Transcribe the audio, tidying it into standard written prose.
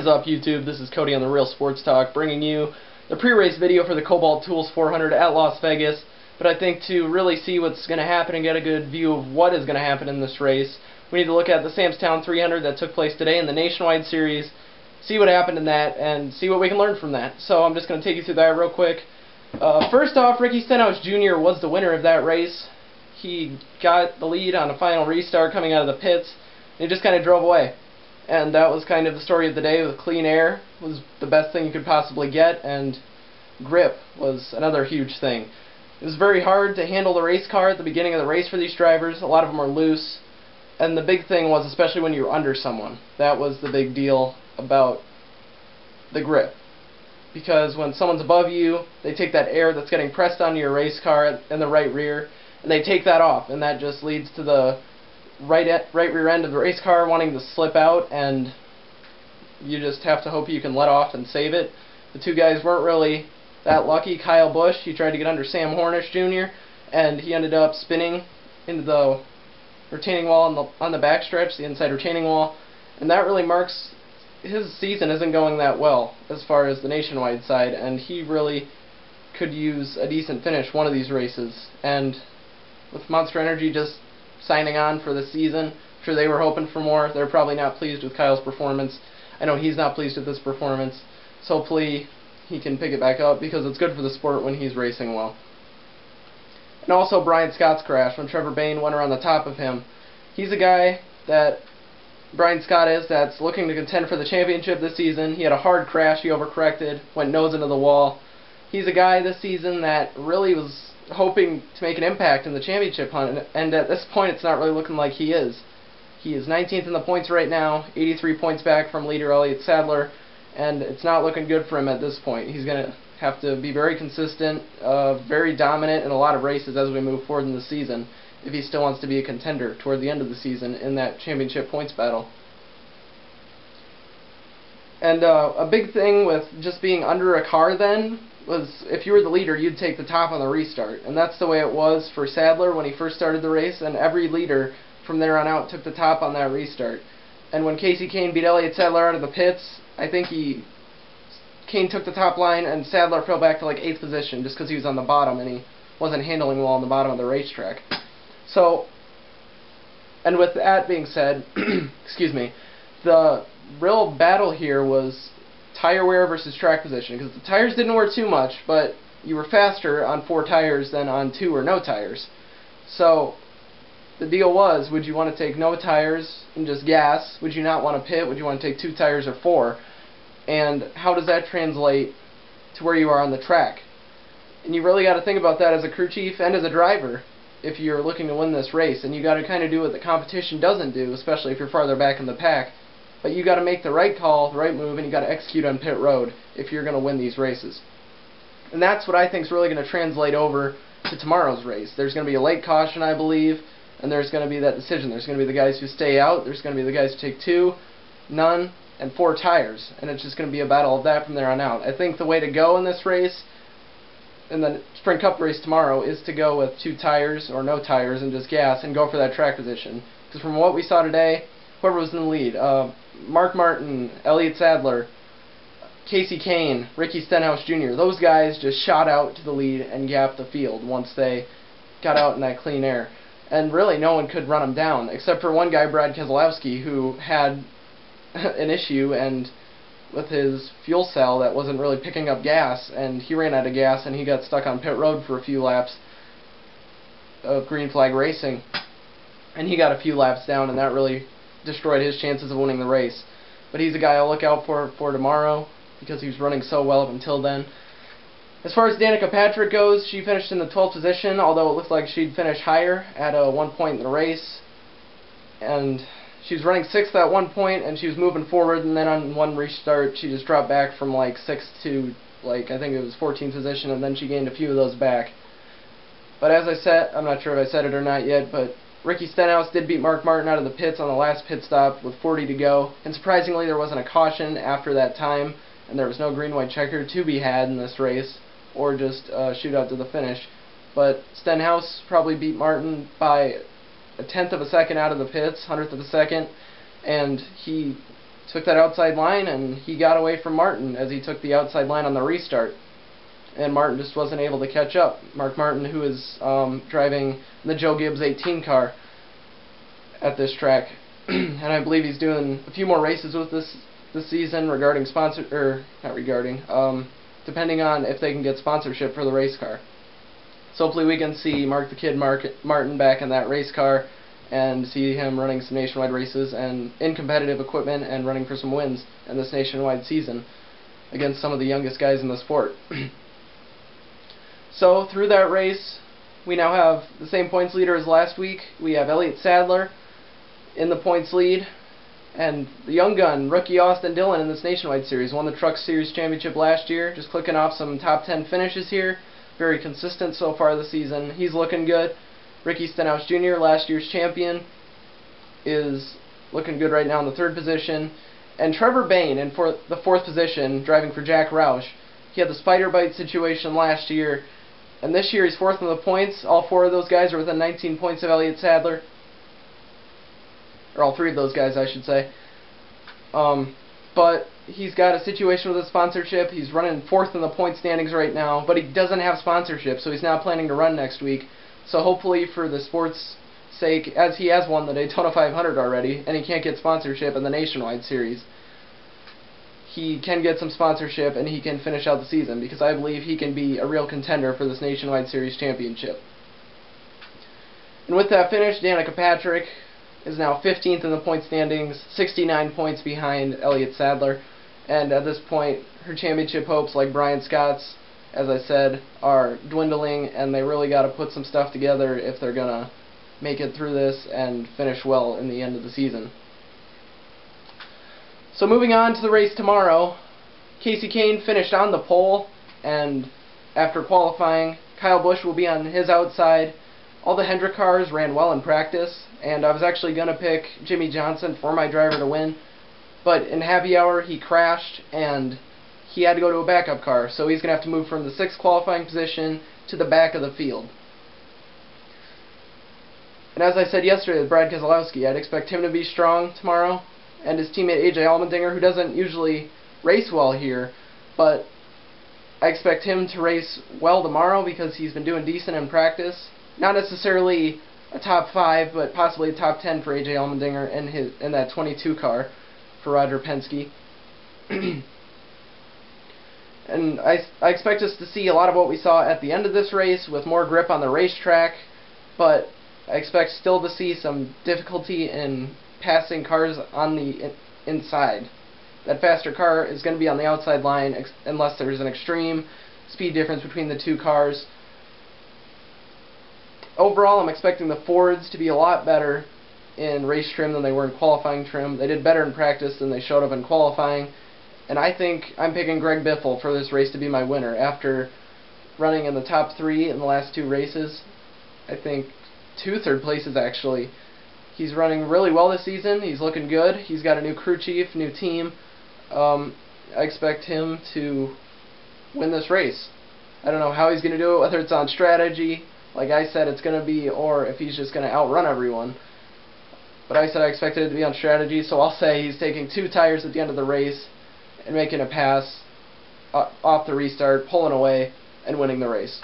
What is up, YouTube? This is Cody on the Real Sports Talk, bringing you the pre-race video for the Kobalt Tools 400 at Las Vegas. But I think to really see what's going to happen and get a good view of what is going to happen in this race, we need to look at the Samstown 300 that took place today in the Nationwide Series, see what happened in that, and see what we can learn from that. So I'm just going to take you through that real quick. First off, Ricky Stenhouse Jr. was the winner of that race. He got the lead on a final restart coming out of the pits, and he just kind of drove away. And that was kind of the story of the day. With clean air was the best thing you could possibly get, and grip was another huge thing. It was very hard to handle the race car at the beginning of the race for these drivers. A lot of them were loose, and the big thing was, especially when you were under someone, that was the big deal about the grip. Because when someone's above you, they take that air that's getting pressed onto your race car in the right rear, and they take that off, and that just leads to the right rear end of the race car wanting to slip out, and you just have to hope you can let off and save it. The two guys weren't really that lucky. Kyle Busch, he tried to get under Sam Hornish Jr., and he ended up spinning into the retaining wall on the backstretch, the inside retaining wall, and that really marks his season isn't going that well as far as the nationwide side, and he really could use a decent finish one of these races. And with Monster Energy just signing on for the season, I'm sure they were hoping for more. They're probably not pleased with Kyle's performance. I know he's not pleased with his performance, so hopefully he can pick it back up, because it's good for the sport when he's racing well. And also Brian Scott's crash when Trevor Bayne went around the top of him. He's a guy that Brian Scott is that's looking to contend for the championship this season. He had a hard crash, he overcorrected, went nose into the wall. He's a guy this season that really was hoping to make an impact in the championship hunt, and at this point it's not really looking like he is. He is 19th in the points right now, 83 points back from leader Elliott Sadler, and it's not looking good for him at this point. He's going to have to be very consistent, very dominant in a lot of races as we move forward in the season if he still wants to be a contender toward the end of the season in that championship points battle. And a big thing with just being under a car then was, if you were the leader, you'd take the top on the restart. And that's the way it was for Sadler when he first started the race, and every leader from there on out took the top on that restart. And when Kasey Kahne beat Elliott Sadler out of the pits, I think Kahne took the top line, and Sadler fell back to like 8th position just because he was on the bottom and he wasn't handling well on the bottom of the racetrack. So, and with that being said, excuse me, the real battle here was tire wear versus track position, because the tires didn't wear too much, but you were faster on 4 tires than on 2 or no tires. So the deal was, would you want to take no tires and just gas? Would you not want to pit? Would you want to take 2 tires or 4? And how does that translate to where you are on the track? And you really got to think about that as a crew chief and as a driver if you're looking to win this race. And you got to kind of do what the competition doesn't do, especially if you're farther back in the pack. But you got to make the right call, the right move, and you got to execute on pit road if you're going to win these races. And that's what I think is really going to translate over to tomorrow's race. There's going to be a late caution, I believe, and there's going to be that decision. There's going to be the guys who stay out, there's going to be the guys who take 2, none, and 4 tires. And it's just going to be a battle of that from there on out. I think the way to go in this race, in the Sprint Cup race tomorrow, is to go with 2 tires or no tires and just gas and go for that track position. Because from what we saw today, whoever was in the lead, Mark Martin, Elliott Sadler, Kasey Kahne, Ricky Stenhouse Jr., those guys just shot out to the lead and gapped the field once they got out in that clean air. And really no one could run them down, except for one guy, Brad Keselowski, who had an issue and with his fuel cell that wasn't really picking up gas, and he ran out of gas and he got stuck on pit road for a few laps of green flag racing, and he got a few laps down, and that really destroyed his chances of winning the race. But he's a guy I'll look out for tomorrow, because he was running so well up until then. As far as Danica Patrick goes, she finished in the 12th position, although it looked like she'd finish higher at one point in the race. And she was running 6th at one point, and she was moving forward, and then on one restart she just dropped back from like 6th to like, I think it was 14th position, and then she gained a few of those back. But as I said, I'm not sure if I said it or not yet, but Ricky Stenhouse did beat Mark Martin out of the pits on the last pit stop with 40 to go, and surprisingly there wasn't a caution after that time, and there was no green-white checker to be had in this race, or just shootout to the finish. But Stenhouse probably beat Martin by a 1/10 of a second out of the pits, 100th of a second, and he took that outside line, and he got away from Martin as he took the outside line on the restart. And Martin just wasn't able to catch up. Mark Martin, who is driving the Joe Gibbs 18 car at this track. And I believe he's doing a few more races with this season regarding depending on if they can get sponsorship for the race car. So hopefully we can see Mark the Kid Martin back in that race car and see him running some nationwide races and in competitive equipment and running for some wins in this nationwide season against some of the youngest guys in the sport. So through that race, we now have the same points leader as last week. We have Elliott Sadler in the points lead, and the young gun, rookie Austin Dillon, in this nationwide series, won the Truck Series Championship last year, just clicking off some top 10 finishes here. Very consistent so far this season. He's looking good. Ricky Stenhouse Jr., last year's champion, is looking good right now in the 3rd position. And Trevor Bain in the 4th position, driving for Jack Roush. He had the spider bite situation last year, and this year he's 4th in the points. All 4 of those guys are within 19 points of Elliott Sadler. Or all 3 of those guys, I should say. But he's got a situation with a sponsorship. He's running 4th in the point standings right now, but he doesn't have sponsorship, so he's not planning to run next week. So hopefully for the sport's sake, as he has won the Daytona 500 already, and he can't get sponsorship in the Nationwide Series, he can get some sponsorship and he can finish out the season, because I believe he can be a real contender for this Nationwide Series championship. And with that finish, Danica Patrick is now 15th in the point standings, 69 points behind Elliott Sadler, and at this point her championship hopes, like Brian Scott's, as I said, are dwindling, and they really got to put some stuff together if they're going to make it through this and finish well in the end of the season. So moving on to the race tomorrow, Casey Kane finished on the pole, and after qualifying, Kyle Busch will be on his outside. All the Hendrick cars ran well in practice, and I was actually going to pick Jimmy Johnson for my driver to win, but in happy hour he crashed and he had to go to a backup car, so he's going to have to move from the 6th qualifying position to the back of the field. And as I said yesterday with Brad Keselowski, I'd expect him to be strong tomorrow, and his teammate AJ Allmendinger, who doesn't usually race well here, but I expect him to race well tomorrow because he's been doing decent in practice. Not necessarily a top 5, but possibly a top 10 for AJ Allmendinger in that 22 car for Roger Penske. And I expect us to see a lot of what we saw at the end of this race with more grip on the racetrack, but I expect still to see some difficulty in passing cars on the inside. That faster car is going to be on the outside line unless there's an extreme speed difference between the 2 cars. Overall, I'm expecting the Fords to be a lot better in race trim than they were in qualifying trim. They did better in practice than they showed up in qualifying. And I think I'm picking Greg Biffle for this race to be my winner. After running in the top 3 in the last 2 races, I think 2 third places actually. He's running really well this season. He's looking good. He's got a new crew chief, new team. I expect him to win this race. I don't know how he's going to do it, whether it's on strategy, like I said it's going to be, or if he's just going to outrun everyone. But I said I expected it to be on strategy, so I'll say he's taking 2 tires at the end of the race and making a pass off the restart, pulling away, and winning the race.